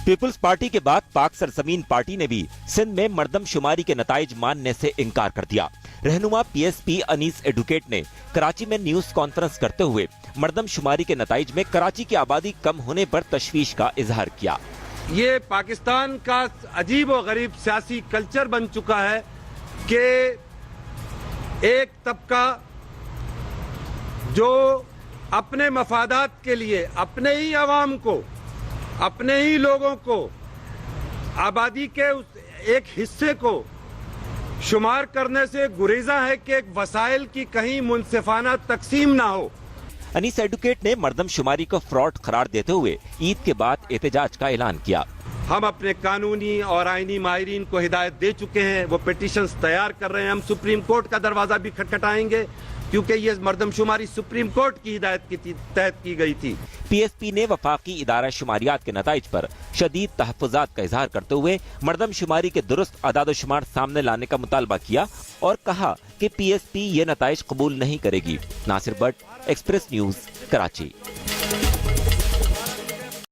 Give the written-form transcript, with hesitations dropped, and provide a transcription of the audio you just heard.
People's party के बाद पाक सरजमीन पार्टी ने भी सिंध में मर्दमशुमारी के नताइज मानने से इनकार कर दिया। रहनुमा पीएसपी अनीस एडवोकेट ने कराची में न्यूज कॉन्फ्रेंस करते हुए मर्दमशुमारी के नताइज में कराची की आबादी कम होने पर तशवीश का इजहार किया। ये पाकिस्तान का अजीब और गरीब सियासी कल्चर बन चुका है कि एक तबका जो अपने मफादात के लिए अपने ही अवाम को, अपने ही लोगों को, आबादी के उस एक हिस्से को शुमार करने से गुरेजा है कि एक वसाइल की कहीं मुनसिफाना तकसीम ना हो। अनीस एडवोकेट ने मर्दमशुमारी को फ्रॉड करार देते हुए ईद के बाद एहतजाज का ऐलान किया। हम अपने कानूनी और आईनी माहिरीन को हिदायत दे चुके हैं, वो पिटीशंस तैयार कर रहे हैं। हम सुप्रीम कोर्ट का दरवाजा भी खटखटाएंगे क्योंकि ये मर्दमशुमारी सुप्रीम कोर्ट की हिदायत के तहत की गई थी। पीएसपी ने वफाकी इदारा शुमारियात के नताइज पर शदीद तहफ़्फ़ुज़ात का इजहार करते हुए मर्दमशुमारी के दुरुस्त अदाद-ओ-शुमार सामने लाने का मुतालबा किया और कहा कि पीएसपी ये नताइज कबूल नहीं करेगी। Nasir Butt, Express News, Karachi.